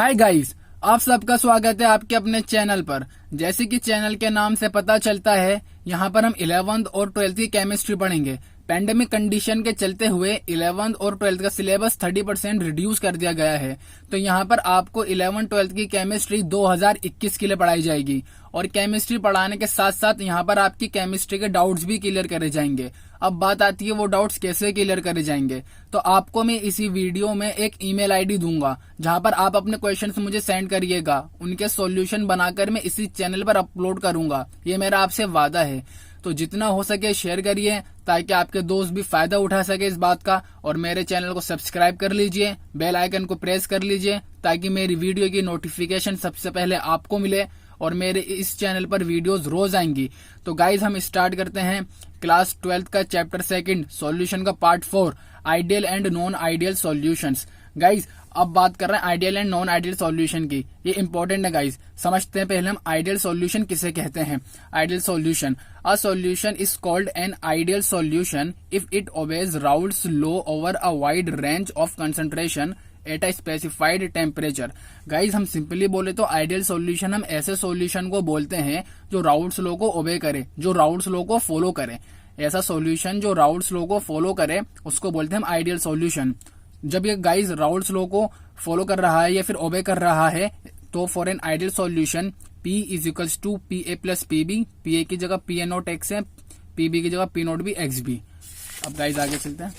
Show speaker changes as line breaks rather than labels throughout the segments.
Hi guys, आप सबका स्वागत है आपके अपने चैनल पर। जैसे कि चैनल के नाम से पता चलता है, यहाँ पर हम 11th और 12th की केमिस्ट्री पढ़ेंगे। पैंडेमिक कंडीशन के चलते हुए 11th और 12th का सिलेबस 30% रिड्यूस कर दिया गया है। तो यहाँ पर आपको 11th 12th की केमिस्ट्री 2021 के लिए पढ़ाई जाएगी और केमिस्ट्री पढ़ाने के साथ साथ यहाँ पर आपकी केमिस्ट्री के डाउट्स भी क्लियर करे जाएंगे। अब बात आती है वो डाउट्स कैसे क्लियर करे जाएंगे। तो आपको मैं इसी वीडियो में एक ईमेल आईडी दूंगा जहां पर आप अपने क्वेश्चंस मुझे सेंड करिएगा। उनके सॉल्यूशन बनाकर मैं इसी चैनल पर अपलोड करूंगा, ये मेरा आपसे वादा है। तो जितना हो सके शेयर करिए ताकि आपके दोस्त भी फायदा उठा सके इस बात का। और मेरे चैनल को सब्सक्राइब कर लीजिए, बेल आइकन को प्रेस कर लीजिए ताकि मेरी वीडियो की नोटिफिकेशन सबसे पहले आपको मिले और मेरे इस चैनल पर वीडियोस रोज आएंगी। तो गाइज हम स्टार्ट करते हैं क्लास 12th का चैप्टर 2 सॉल्यूशन का part 4 ideal and non ideal solutions. Guys अब बात कर रहे हैं ideal and non ideal solution की। ये इंपॉर्टेंट है गाइज, समझते हैं पहले हम आइडियल सॉल्यूशन किसे कहते हैं। Ideal solution, a solution is called an ideal solution if it obeys Raoult's law over a wide range of concentration at a specified temperature. Guys हम सिंपली बोले तो आइडियल सॉल्यूशन हम ऐसे सॉल्यूशन को बोलते हैं जो राउल्ट्स लॉ को ओबे करे, जो राउल्ट्स लॉ को फॉलो करे। ऐसा सॉल्यूशन जो राउल्ट्स लॉ को फॉलो करे उसको बोलते हैं हम आइडियल सॉल्यूशन। जब ये गाइज राउल्ट्स लॉ को फॉलो कर रहा है या फिर ओबे कर रहा है तो for an ideal solution P is equals to PA प्लस PB, PA की जगह PA नोट एक्स है, PB की जगह P नोट भी एक्स बी। अब गाइज आगे चलते हैं।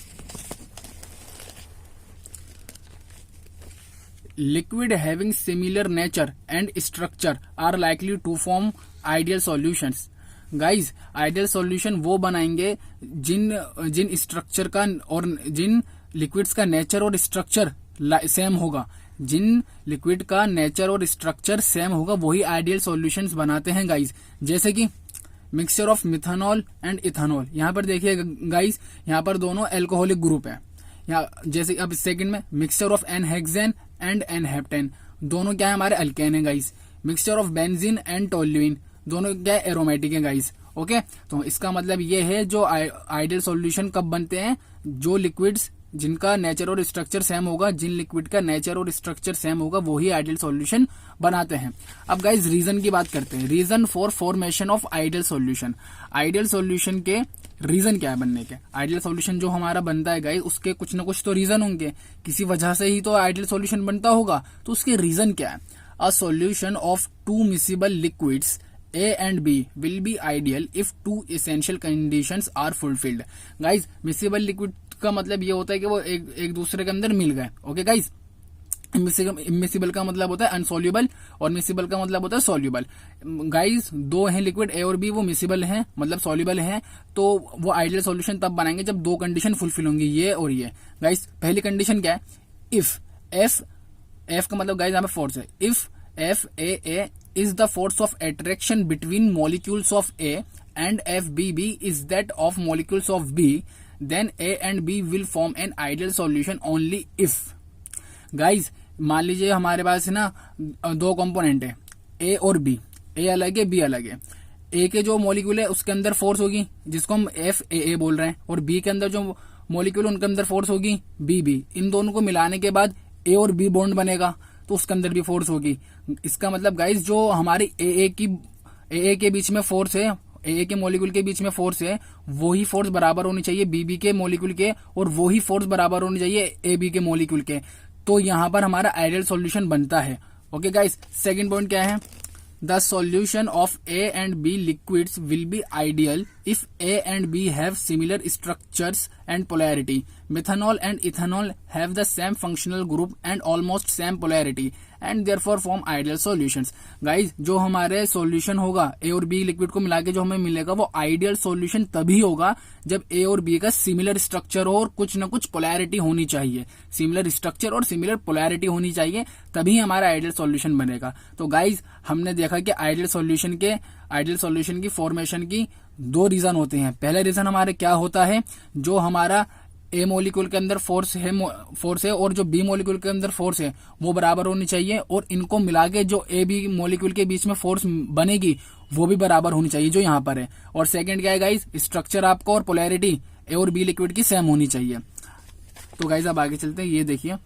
Liquid having similar nature and structure are likely to form ideal solutions. Guys ideal solution वो बनाएंगे जिन स्ट्रक्चर का और जिन लिक्विड्स का नेचर और स्ट्रक्चर सेम होगा। जिन लिक्विड का नेचर और स्ट्रक्चर सेम होगा वही आइडियल सॉल्यूशंस बनाते हैं गाइज। जैसे कि mixture of methanol and ethanol. यहाँ पर देखिए गाइज, यहाँ पर दोनों एल्कोहलिक ग्रुप है। यहाँ जैसे अब सेकंड में मिक्सचर ऑफ एनहेक्सेन एंड एनहेप्टेन, दोनों क्या है हमारे अल्केन है guys. Mixture of benzene and toluene, दोनों क्या है एरोमेटिक है गाइस। ओके, तो इसका मतलब ये है जो आइडियल सॉल्यूशन कब बनते हैं, जो लिक्विड्स जिनका नेचर और स्ट्रक्चर सेम होगा, जिन लिक्विड का नेचर और स्ट्रक्चर सेम होगा वही आइडियल सॉल्यूशन बनाते हैं। अब गाइस रीजन की बात करते हैं। Reason for formation of ideal solution. Ideal solution के रीजन क्या है बनने के। आइडियल सॉल्यूशन जो हमारा बनता है गाइस उसके कुछ न कुछ तो रीजन होंगे, किसी वजह से ही तो आइडियल सॉल्यूशन बनता होगा। तो उसके रीजन क्या है। A solution of two miscible liquids A and B will be ideal if two essential conditions are fulfilled. Guys miscible liquid का मतलब ये होता है कि वो एक दूसरे के अंदर मिल गए। ओके गाइज, इमिसिबल का मतलब होता है अनसोल्यूबल और मिसिबल का मतलब होता है सोल्यूबल। गाइज दो हैं लिक्विड A और B, वो मिसिबल हैं मतलब सोल्यूबल हैं। तो वो आइडियल सॉल्यूशन तब बनाएंगे जब दो कंडीशन फुलफिल होंगी, ये और ये। गाइज पहली कंडीशन क्या है, इफ F का मतलब गाइज यहाँ पे फोर्स है। If FAA is the force of attraction between molecules of A and FBB is that of molecules of B, then A and B will form an ideal solution only if। Guys मान लीजिए हमारे पास है ना दो component है A और B, A अलग है B अलग है। A के जो मॉलिक्यूल है उसके अंदर फोर्स होगी जिसको हम FAA बोल रहे हैं, और B के अंदर जो मॉलिक्यूल उनके अंदर फोर्स होगी BB। इन दोनों को मिलाने के बाद A और B बॉन्ड बनेगा तो उसके अंदर भी फोर्स होगी। इसका मतलब गाइज जो हमारी AA के बीच में फोर्स है, AA के मॉलिक्यूल के बीच में फोर्स है, वही फोर्स बराबर होनी चाहिए BB के मॉलिक्यूल के, और वही फोर्स बराबर होनी चाहिए AB के मॉलिक्यूल के। तो यहाँ पर हमारा आइडियल सॉल्यूशन बनता है। ओके गाइज, सेकंड पॉइंट क्या है, the solution of A and B liquids will be ideal if A and B have similar structures and polarity. Methanol and ethanol have the same functional group and almost same polarity and therefore form ideal solutions. Guys, जो हमारे solution होगा A और B liquid को मिला के जो हमें मिलेगा वो आइडियल सॉल्यूशन तभी होगा जब A और B का सिमिलर स्ट्रक्चर हो और कुछ न कुछ पोलैरिटी होनी चाहिए। सिमिलर स्ट्रक्चर और सिमिलर पोलैरिटी होनी चाहिए तभी हमारा आइडियल सॉल्यूशन बनेगा। तो गाइज हमने देखा कि आइडियल सॉल्यूशन की फॉर्मेशन की दो रीजन होते हैं। पहला रीजन हमारे क्या होता है, जो हमारा A मॉलिक्यूल के अंदर फोर्स है और जो B मॉलिक्यूल के अंदर फोर्स है वो बराबर होनी चाहिए, और इनको मिला के जो A B मॉलिक्यूल के बीच में फोर्स बनेगी वो भी बराबर होनी चाहिए जो यहाँ पर है। और सेकंड क्या है गाइज, स्ट्रक्चर आपको और पोलैरिटी A और B लिक्विड की सेम होनी चाहिए। तो गाइज अब आगे चलते हैं। ये देखिए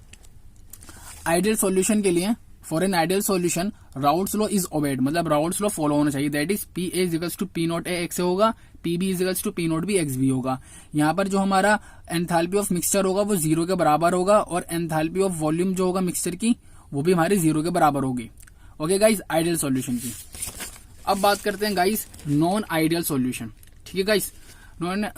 आइडियल सॉल्यूशन के लिए for an ideal solution Raoult's law is obeyed, मतलब राउल्स लॉ फॉलो होना चाहिए। That is P A equals to P not A X होगा, P B equals to P not B x B होगा। यहाँ पर जो हमारा एंथैल्पी ऑफ मिक्सचर होगा वो 0 के बराबर होगा, और एंथैल्पी ऑफ वॉल्यूम जो होगा मिक्सचर की वो भी हमारी 0 के बराबर होगी। ओके गाइज, आइडियल सॉल्यूशन की। अब बात करते हैं गाइज नॉन आइडियल सॉल्यूशन। ठीक है गाइज,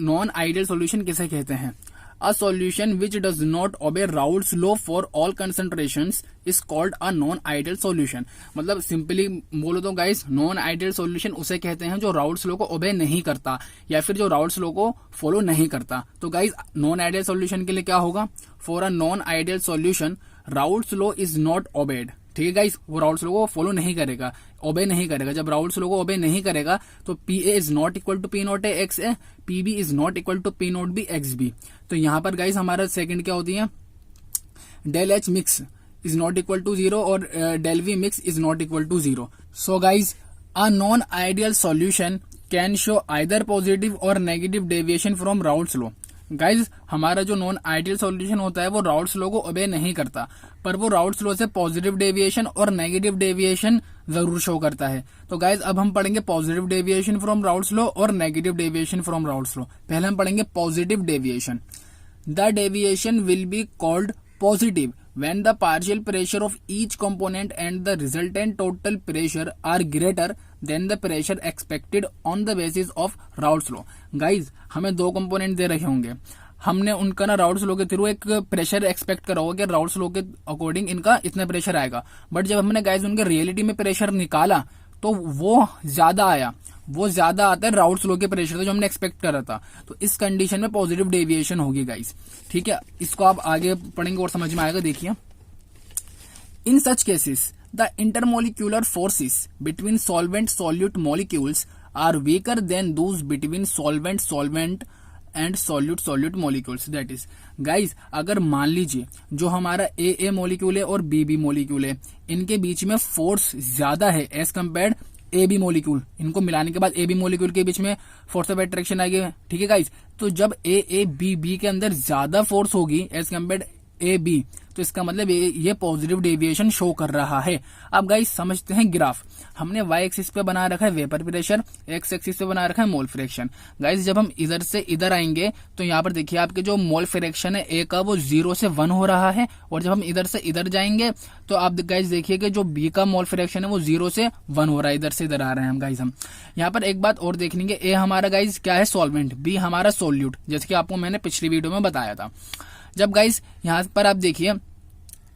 नॉन आइडियल सॉल्यूशन किसे कहते हैं? A solution which does not obey Raoult's law for all concentrations is called a non-ideal solution। मतलब सिंपली बोलो तो गाइस, नॉन आइडियल सॉल्यूशन उसे कहते हैं जो राउल्ट्स लॉ को ओबे नहीं करता, या फिर जो राउल्ट्स लॉ को फॉलो नहीं करता। तो गाइस नॉन आइडियल सॉल्यूशन के लिए क्या होगा? For a non ideal solution Raoult's law is not obeyed. ठीक है गाइस, वो राउल्ट्स लॉ को फॉलो नहीं करेगा, ओबे नहीं करेगा। जब राउल्ट्स लॉ को ओबे नहीं करेगा तो P A is not equal to P not A x A, P B is not equal to P not B x B. तो यहां पर गाइस हमारा सेकंड क्या होती है? Del H mix is not equal to 0 और del V mix is not equal to 0। So guys a non ideal solution can show either positive और negative deviation from Raoult's law. Guys हमारा जो non ideal solution होता है वो Raoult's law को ओबे नहीं करता, पर वो राउल्ट्स लॉ से पॉजिटिव डेविएशन और नेगेटिव डेविएशन जरूर शो करता है। तो गाइज अब हम पढ़ेंगे positive deviation from Raoult's law और negative deviation from Raoult's law. पहले हम पढ़ेंगे positive deviation. The deviation will be called positive when the partial pressure of each component and the resultant total pressure are greater than the pressure expected on the basis of Raoult's law। Guys हमें 2 component दे रखे होंगे, हमने उनका ना Raoult's law के through एक pressure expect करा होगा कि राउल्ट्स लॉ के अकॉर्डिंग इनका इतना प्रेशर आएगा, बट जब हमने गाइज उनके रियलिटी में प्रेशर निकाला तो वो ज्यादा आया, वो ज्यादा आता है राउल्ट्स लॉ के प्रेशर से जो हमने एक्सपेक्ट करा था। तो इस कंडीशन में पॉजिटिव डेविएशन होगी गाइस। ठीक है, इसको आप आगे पढ़ेंगे और समझ में आएगा। देखिए, in such cases the intermolecular forces between solvent solute molecules are weaker than those between solvent solvent and solute solute molecules. That is guys अगर मान लीजिए जो हमारा ए मॉलिक्यूल है और बी मॉलिक्यूल है, इनके बीच में फोर्स ज्यादा है as compared A B molecule, इनको मिलाने के बाद ए बी मॉलिक्यूल के बीच में फोर्स ऑफ अट्रैक्शन आएगी। ठीक है गाइज, तो जब ए बी के अंदर ज्यादा फोर्स होगी एज कम्पेयर्ड ए बी, तो इसका मतलब ये पॉजिटिव डेविएशन शो कर रहा है। अब गाइस समझते हैं ग्राफ। हमने वाई एक्सिस पे बना रखा है वेपर प्रेशर, एक्स एक्सिस पे बना रखा है मोल फ्रैक्शन। गाइस जब हम इधर से इधर आएंगे तो यहाँ पर देखिए आपके जो मोल फ्रैक्शन है ए का वो 0 से 1 हो रहा है, और जब हम इधर से इधर जाएंगे तो आप गाइस देखिए कि जो बी का मोल फ्रैक्शन है वो 0 से 1 हो रहा है। इधर से इधर आ रहे हैं हम गाइस। हम यहाँ पर एक बात और देख लेंगे, ए हमारा गाइस क्या है? सॉल्वेंट, बी हमारा सोल्यूट, जैसे कि आपको मैंने पिछली वीडियो में बताया था। जब गाइस यहाँ पर आप देखिए,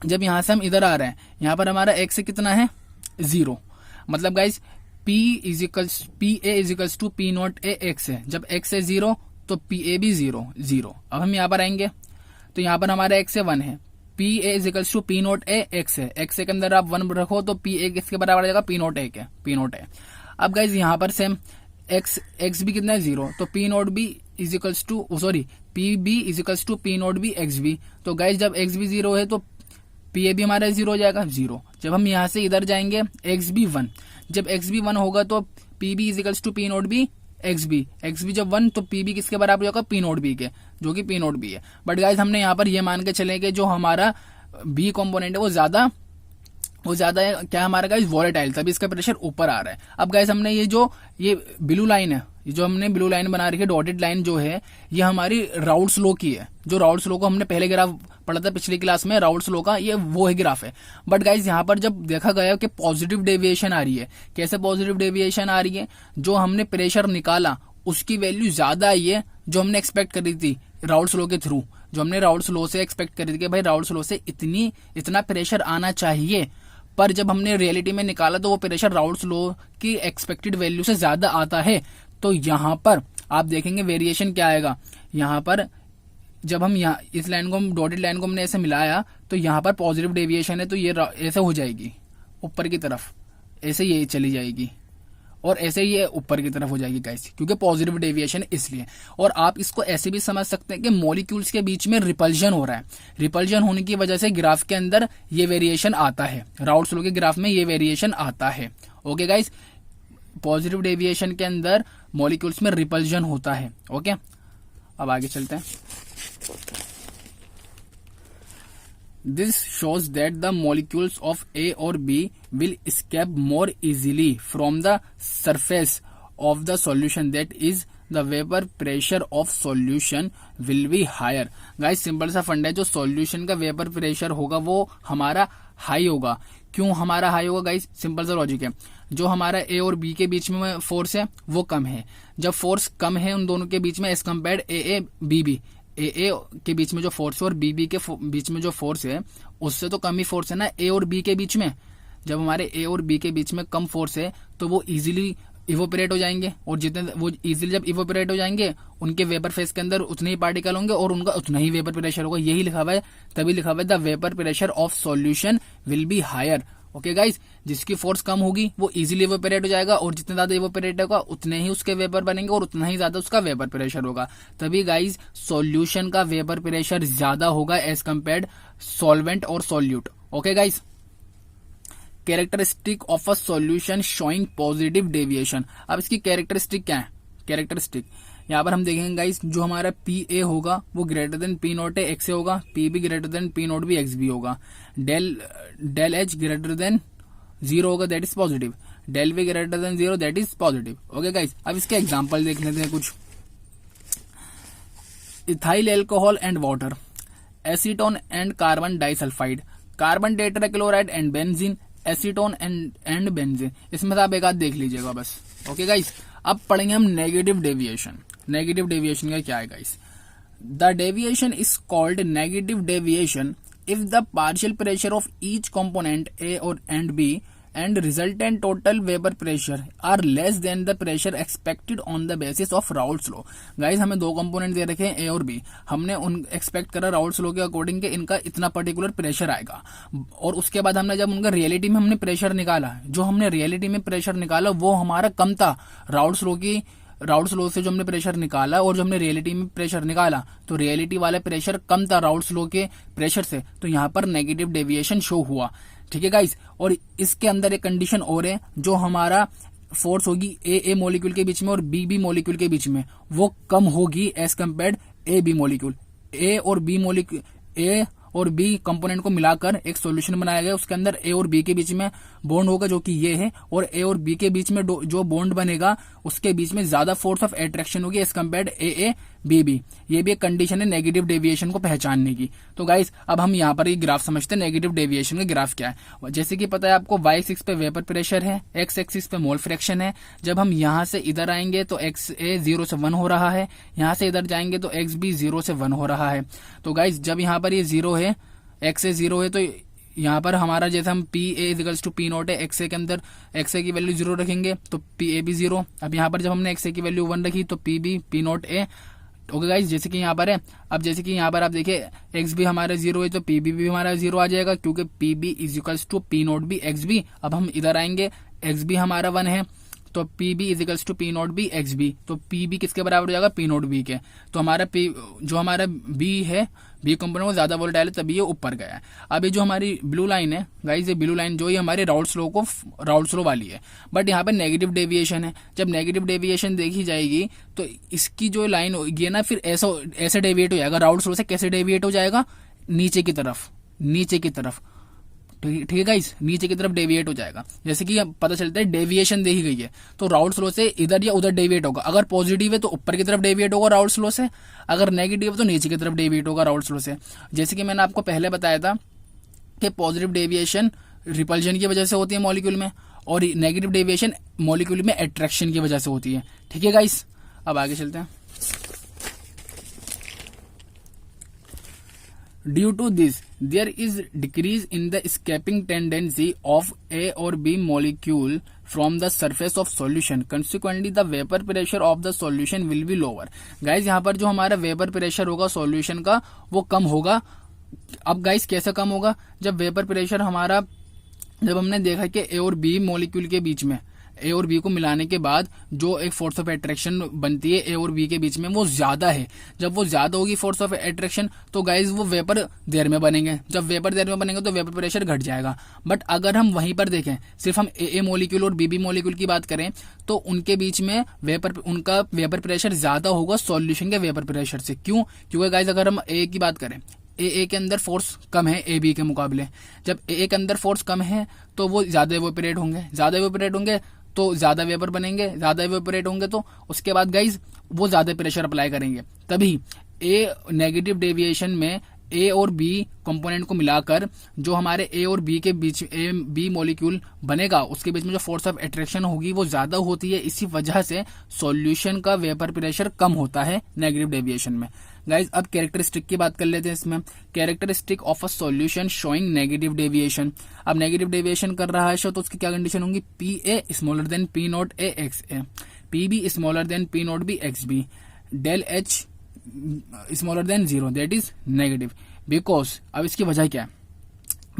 जब यहां से हम इधर आ रहे हैं, यहां पर हमारा एक्स कितना है? 0। मतलब guys P A equals to P not A x है। जब एक्स है 0 तो पी ए भी 0। अब हम यहाँ पर आएंगे तो यहाँ पर हमारा एक्स है 1 है, P A equals to P not A x है। एक्स के अंदर आप 1 रखो तो पी ए किसके बराबर आ जाएगा? पी नॉट ए के, पी नॉट ए। अब गाइस यहाँ पर सेम एक्स भी कितना है? 0, तो P not B equals to P B equals to P not B x B. तो गाइस जब एक्स भी 0 है तो पी ए भी हमारा 0 हो जाएगा, 0। जब हम यहाँ से इधर जाएंगे एक्स बी 1, जब एक्स बी 1 होगा तो P B equals to P not B x B जब 1 तो पी बी किसके बराबर होगा? पी नॉट बी के, जो कि पी नॉट बी है। बट गाइस हमने यहाँ पर ये मान के चले कि जो हमारा बी कॉम्पोनेंट है वो ज्यादा है क्या हमारा गाइस? वॉलेटाइल, तभी इसका प्रेशर ऊपर आ रहा है। अब गाइस हमने ये ब्लू लाइन है, जो हमने ब्लू लाइन बना रखी है, डॉटेड लाइन जो है, ये हमारी राउल्ट्स लॉ की है। जो राउल्ट्स लॉ को हमने पहले ग्राफ पढ़ा था पिछली क्लास में, राउल्ट्स लॉ का ये वो है ग्राफ है। बट गाइस यहाँ पर जब देखा गया कि पॉजिटिव डेविएशन आ रही है, कैसे पॉजिटिव डेविएशन आ रही है? जो हमने प्रेशर निकाला उसकी वैल्यू ज्यादा आई है जो हमने एक्सपेक्ट करी थी राउल्ट्स लॉ के थ्रू। जो हमने राउल्ट्स लॉ से एक्सपेक्ट करी थी कि भाई राउल्ट्स लॉ से इतना प्रेशर आना चाहिए, पर जब हमने रियलिटी में निकाला तो वो प्रेशर राउल्ट्स लॉ की एक्सपेक्टेड वैल्यू से ज्यादा आता है। तो यहाँ पर आप देखेंगे वेरिएशन क्या आएगा। यहाँ पर जब हम यहाँ इस लाइन को, डॉटेड लाइन को हमने ऐसे मिलाया तो यहाँ पर पॉजिटिव डेविएशन है, तो ये ऐसे हो जाएगी ऊपर की तरफ, ऐसे ये चली जाएगी, और ऐसे ये ऊपर की तरफ हो जाएगी गाइस, क्योंकि पॉजिटिव डेविएशन इसलिए। और आप इसको ऐसे भी समझ सकते हैं कि मॉलिक्यूल्स के बीच में रिपल्जन हो रहा है, रिपल्जन होने की वजह से ग्राफ के अंदर ये वेरिएशन आता है, राउल्ट्स लॉ के ग्राफ में ये वेरिएशन आता है। ओके गाइस, पॉजिटिव डेविएशन के अंदर मॉलिक्यूल्स में रिपल्जन होता है। ओके, अब आगे चलते हैं। This shows that the molecules of A or B will escape more easily from the surface of the solution. That is, the vapor pressure of solution will be higher. Guys simple सा फंडा है, जो solution का vapour pressure होगा वो हमारा high होगा. क्यों हमारा हाई होगा गाइस? सिंपल सा लॉजिक है. जो हमारा ए और बी के बीच में फोर्स है वो कम है. जब फोर्स कम है उन दोनों के बीच में as compared A B B, A के बीच में जो फोर्स है और बी के बीच में जो फोर्स है उससे तो कम ही फोर्स है ना ए और बी के बीच में. जब हमारे ए और बी के बीच में कम फोर्स है तो वो इजीली इवोपरेट हो जाएंगे, और जितने वो इजीली जब इवोपरेट हो जाएंगे उनके वेपर फेस के अंदर उतने ही पार्टिकल होंगे और उनका उतना ही वेपर प्रेशर होगा. यही लिखा हुआ है, तभी लिखा हुआ है the vapour pressure of solution will be higher. Okay guys, जिसकी फोर्स कम होगी वो इजीली इवोपरेट हो जाएगा, और जितना ज्यादा इवोपरेट होगा उतने ही उसके वेपर बनेंगे और उतना ही ज्यादा उसका वेपर प्रेशर होगा. तभी गाइस सॉल्यूशन का वेपर प्रेशर ज्यादा होगा एज कम्पेयर्ड सॉल्वेंट और solute. Okay guys, characteristic of a solution showing positive deviation. अब इसकी कैरेक्टरिस्टिक क्या है? कैरेक्टरिस्टिक यहाँ पर हम देखेंगे गाइस, जो हमारा पी ए होगा वो greater than P not A x A होगा, P B greater than P not B x B होगा, डेल एच ग्रेटर देन 0 होगा, that is positive, del V greater than 0 that is positive. Okay guys, अब इसके example देख लेते हैं कुछ. Ethyl alcohol and water, acetone and carbon disulphide, carbon tetrachloride and benzene, acetone and benzene. इसमें से आप एक आध देख लीजिएगा बस. ओके गाइस, अब पढ़ेंगे हम नेगेटिव डेविएशन. नेगेटिव डेविएशन का क्या है guys? The deviation is called negative deviation if the partial pressure of each component A और and B and resultant total vapor pressure are less than the pressure expected on the basis of Raoult's law. Guys हमें दो component दे रखे हैं ए और B, हमने उन expect करा Raoult's law के अकॉर्डिंग के इनका इतना पर्टिकुलर प्रेशर आएगा, और उसके बाद हमने जब उनका रियलिटी में हमने प्रेशर निकाला, जो हमने रियलिटी में प्रेशर निकाला वो हमारा कम था राउल्ट्स लॉ से. जो हमने प्रेशर निकाला और जो हमने रियलिटी में प्रेशर निकाला तो रियलिटी वाला प्रेशर कम था राउल्ट्स लॉ के प्रेशर से, तो यहाँ पर नेगेटिव डेविएशन शो हुआ. ठीक है गाइस, और इसके अंदर एक कंडीशन और है, जो हमारा फोर्स होगी ए मॉलिक्यूल के बीच में और बी मॉलिक्यूल के बीच में वो कम होगी as compared A B molecule. A और बी कंपोनेंट को मिलाकर एक सॉल्यूशन बनाया गया, उसके अंदर ए और बी के बीच में बॉन्ड होगा जो कि ये है, और ए और बी के बीच में जो बॉन्ड बनेगा उसके बीच में ज्यादा फोर्स ऑफ अट्रैक्शन होगी एज कम्पेयर्ड ए बी. ये भी एक कंडीशन है नेगेटिव डेविएशन को पहचानने की. तो गाइस अब हम यहाँ पर ये ग्राफ समझते हैं नेगेटिव डेविएशन का ग्राफ क्या है. जैसे कि पता है आपको y एक्सिस पे वेपर प्रेशर है, x एक्सिस पे मोल फ्रैक्शन है. जब हम यहाँ से इधर आएंगे तो x a 0 से 1 हो रहा है, यहाँ से इधर जाएंगे तो x b 0 से 1 हो रहा है. तो गाइस जब यहाँ पर ये 0 है, x a 0 है, तो यहाँ पर हमारा जैसे हम P A equals to P naught है, एक्स ए के अंदर एक्स ए की वैल्यू 0 रखेंगे तो पी ए भी 0. अब यहाँ पर जब हमने एक्स ए की वैल्यू 1 रखी तो P B P not A. Okay guys, जैसे कि यहाँ पर है, अब जैसे कि यहाँ पर आप देखिए एक्स भी हमारा 0 है तो पी बी भी हमारा 0 आ जाएगा, क्योंकि P B is equals to P not B x B. अब हम इधर आएंगे, एक्स बी हमारा 1 है तो P B is equals to P not B x B, तो पी बी किसके बराबर हो जाएगा? पी नॉट बी के. तो हमारा पी जो हमारा बी है, बी कंपोनेंट वो ज्यादा वोलेटाइल है तभी ये ऊपर गया है. अब ये जो हमारी ब्लू लाइन है गाइस, ये ब्लू लाइन जो ये हमारे राउल्ट्स लॉ वाली है, बट यहाँ पे नेगेटिव डेविएशन है. जब नेगेटिव डेविएशन देखी जाएगी तो इसकी जो लाइन होगी ना फिर ऐसे डेविएट हो जाएगा. राउल्ट्स लॉ से कैसे डेविएट हो जाएगा? नीचे की तरफ. ठीक है गाइस, नीचे की तरफ डेविएट हो जाएगा. जैसे कि पता चलता है डेविएशन देखी गई है तो राउल्ट्स लॉ से इधर या उधर डेविएट होगा. अगर पॉजिटिव है तो ऊपर की तरफ डेविएट होगा राउल्ट्स लॉ से, अगर नेगेटिव है तो नीचे की तरफ डेविएट होगा राउल्ट्स लॉ से. जैसे कि मैंने आपको पहले बताया था कि पॉजिटिव डेविएशन रिपल्जन की वजह से होती है मॉलिक्यूल में, और नेगेटिव डेविएशन मॉलिक्यूल में अट्रैक्शन की वजह से होती है. ठीक है गाइस, अब आगे चलते हैं. Due to this, there is decrease in the escaping tendency of A or B molecule from the surface of solution. Consequently, the vapor pressure of the solution will be lower. Guys, यहाँ पर जो हमारा vapour pressure होगा solution का वो कम होगा. अब guys कैसे कम होगा? जब वेपर प्रेशर हमारा, जब हमने देखा कि ए और बी मॉलिक्यूल के बीच में, ए और बी को मिलाने के बाद जो एक फोर्स ऑफ अट्रैक्शन बनती है ए और बी के बीच में वो ज्यादा है. जब वो ज्यादा होगी फोर्स ऑफ अट्रैक्शन तो गाइज वो वेपर देर में बनेंगे. जब वेपर देर में बनेंगे तो वेपर प्रेशर घट जाएगा. बट अगर हम वहीं पर देखें, सिर्फ हम ए मॉलिक्यूल और बी मॉलिक्यूल की बात करें तो उनके बीच में उनका वेपर प्रेशर ज्यादा होगा सॉल्यूशन के वेपर प्रेशर से. क्यों? क्योंकि गाइज अगर हम ए की बात करें, ए के अंदर फोर्स कम है ए बी के मुकाबले। जब ए के अंदर फोर्स कम है तो वो ज्यादा इवेपोरेट होंगे, ज्यादा इवेपोरेट होंगे तो ज्यादा वेपर बनेंगे, ज्यादा इवेपोरेट होंगे तो उसके बाद गाइज वो ज्यादा प्रेशर अप्लाई करेंगे। तभी ए नेगेटिव डेविएशन में ए और बी कंपोनेंट को मिलाकर जो हमारे ए और बी के बीच ए बी मॉलिक्यूल बनेगा उसके बीच में जो फोर्स ऑफ अट्रैक्शन होगी वो ज्यादा होती है। इसी वजह से सॉल्यूशन का वेपर प्रेशर कम होता है नेगेटिव डेविएशन में। गाइज अब कैरेक्टरिस्टिक की बात कर लेते हैं। इसमें characteristic of a solution showing negative deviation. अब नेगेटिव डेविएशन कर रहा है शो तो उसकी क्या कंडीशन होंगी, P A smaller than P not A x A, P B smaller than P not B x B, del H smaller than 0 that is negative. Because अब इसकी वजह क्या है,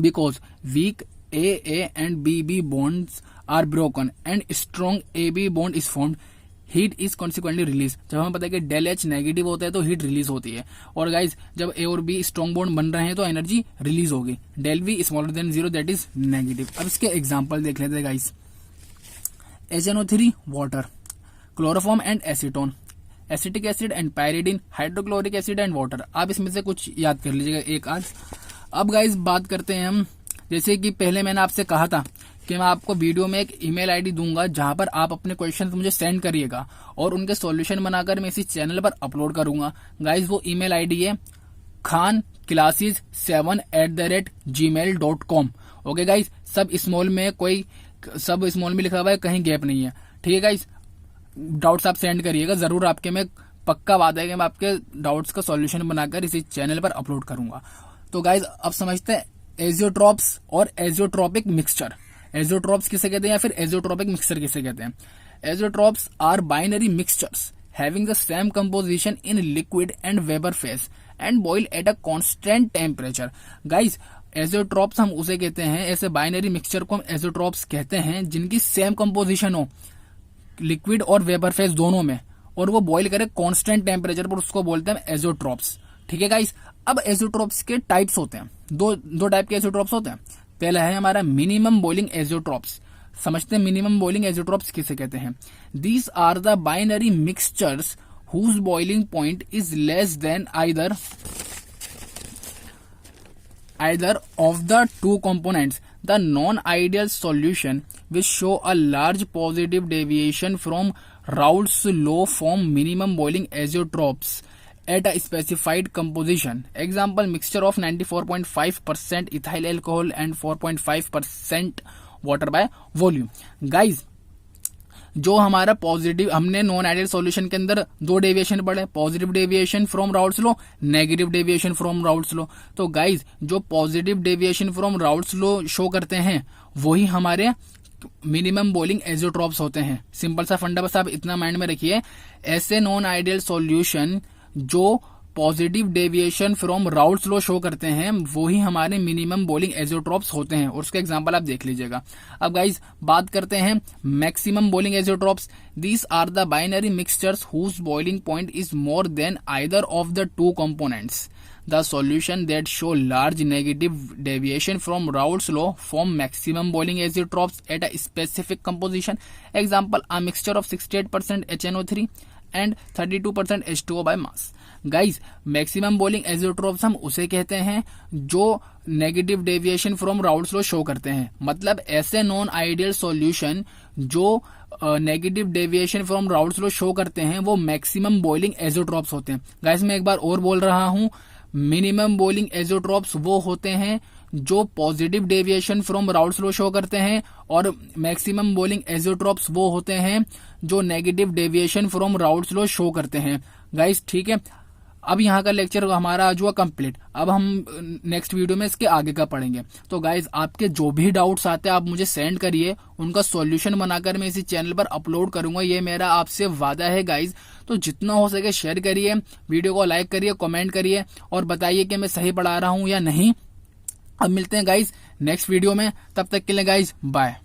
because weak A and B bonds are broken and strong A B bond is formed, heat is consequently release. जब हमें पता है कि डेल एच नेगेटिव होता है तो हीट रिलीज होती है, और गाइज जब ए और बी स्ट्रॉन्ग बॉन्ड बन रहे हैं तो एनर्जी रिलीज होगी। Del V smaller than 0 that is negative. अब इसके एग्जाम्पल देख लेते हैं guys. HNO3 water, chloroform and acetone, acetic acid and pyridine, hydrochloric acid and water. आप इसमें से कुछ याद कर लीजिएगा एक आज। अब गाइज बात करते हैं हम, जैसे कि पहले मैंने आपसे कहा था कि मैं आपको वीडियो में एक ईमेल आईडी दूंगा जहां पर आप अपने क्वेश्चन मुझे सेंड करिएगा और उनके सॉल्यूशन बनाकर मैं इसी चैनल पर अपलोड करूंगा। गाइज वो ईमेल आईडी है khanclasses7@gmail.com। ओके गाइज, सब स्मॉल में लिखा हुआ है, कहीं गैप नहीं है। ठीक है गाइज, डाउट्स आप सेंड करिएगा जरूर, आपके मैं पक्का वादा है कि मैं आपके डाउट्स का सॉल्यूशन बनाकर इसी चैनल पर अपलोड करूंगा। तो गाइज अब समझते हैं एजियोट्रॉप्स और एजियोट्रॉपिक मिक्सचर। एजियोट्रॉप्स किसे कहते हैं या फिर एजियोट्रॉपिक मिक्सचर किसे कहते हैं। Azeotropes are binary mixtures having the same composition in liquid and vapour phase and boil at a constant temperature. Guys azeotropes हम उसे कहते हैं, ऐसे बाइनरी मिक्सचर को हम एजियोट्रॉप्स कहते हैं जिनकी सेम कंपोजिशन हो लिक्विड और वेपर फेज दोनों में, और वो बॉईल करे कांस्टेंट टेम्परेचर पर, उसको बोलते हैं एजियोट्रॉप्स। ठीक है गाइस। अब एजियोट्रॉप्स के टाइप्स होते हैं, दो टाइप के एजियोट्रॉप्स होते हैं। पहला है हमारा मिनिमम बॉइलिंग एजियोट्रॉप्स। समझते हैं मिनिमम बॉइलिंग एजियोट्रॉप्स किसे कहते हैं। These are the binary mixtures whose boiling point is less than either of the two components. The non-ideal solution will show a large positive deviation from Raoult's law form minimum boiling azeotropes at a specified composition. Example, mixture of 94.5% ethyl alcohol and 4.5% water by volume. Guys, जो हमारा positive, हमने non ideal solution के अंदर दो deviation पढ़े, positive deviation from Raoult's law, negative deviation from Raoult's law. तो guys जो positive deviation from Raoult's law show करते हैं वही हमारे मिनिमम बॉइलिंग एजियोट्रॉप्स होते हैं। सिंपल सा फंडा बस आप इतना माइंड में रखिए, ऐसे नॉन आइडियल सॉल्यूशन जो positive deviation from Raoult's law show करते हैं वही हमारे मिनिमम बॉइलिंग एजियोट्रॉप्स होते हैं, और उसका एग्जांपल आप देख लीजिएगा। अब गाइज बात करते हैं maximum boiling azeotropes. These are the binary mixtures whose boiling point is more than either of the two components. The solution that show large negative deviation from Raoult's law form maximum boiling azeotropes at a specific composition. Example, a mixture of 68% HNO3 and 32% H2O by mass. Guys maximum boiling azeotropes हम उसे कहते हैं जो negative deviation from Raoult's law show करते हैं। मतलब ऐसे non ideal solution जो negative deviation from Raoult's law show करते हैं वो मैक्सिमम बॉइलिंग एजियोट्रॉप्स होते हैं। गाइज मैं एक बार और बोल रहा हूं, मिनिमम बॉइलिंग एजियोट्रॉप्स वो होते हैं जो positive deviation from Raoult's law show करते हैं, और मैक्सिमम बॉइलिंग एजियोट्रॉप्स वो होते हैं जो negative deviation from Raoult's law show करते हैं। गाइस ठीक है, अब यहाँ का लेक्चर हमारा आज हुआ कंप्लीट। अब हम नेक्स्ट वीडियो में इसके आगे का पढ़ेंगे। तो गाइज आपके जो भी डाउट्स आते हैं आप मुझे सेंड करिए, उनका सॉल्यूशन बनाकर मैं इसी चैनल पर अपलोड करूंगा, ये मेरा आपसे वादा है गाइज। तो जितना हो सके शेयर करिए, वीडियो को लाइक करिए, कमेंट करिए और बताइए कि मैं सही पढ़ा रहा हूं या नहीं। अब मिलते हैं गाइज नेक्स्ट वीडियो में, तब तक के लिए गाइज बाय।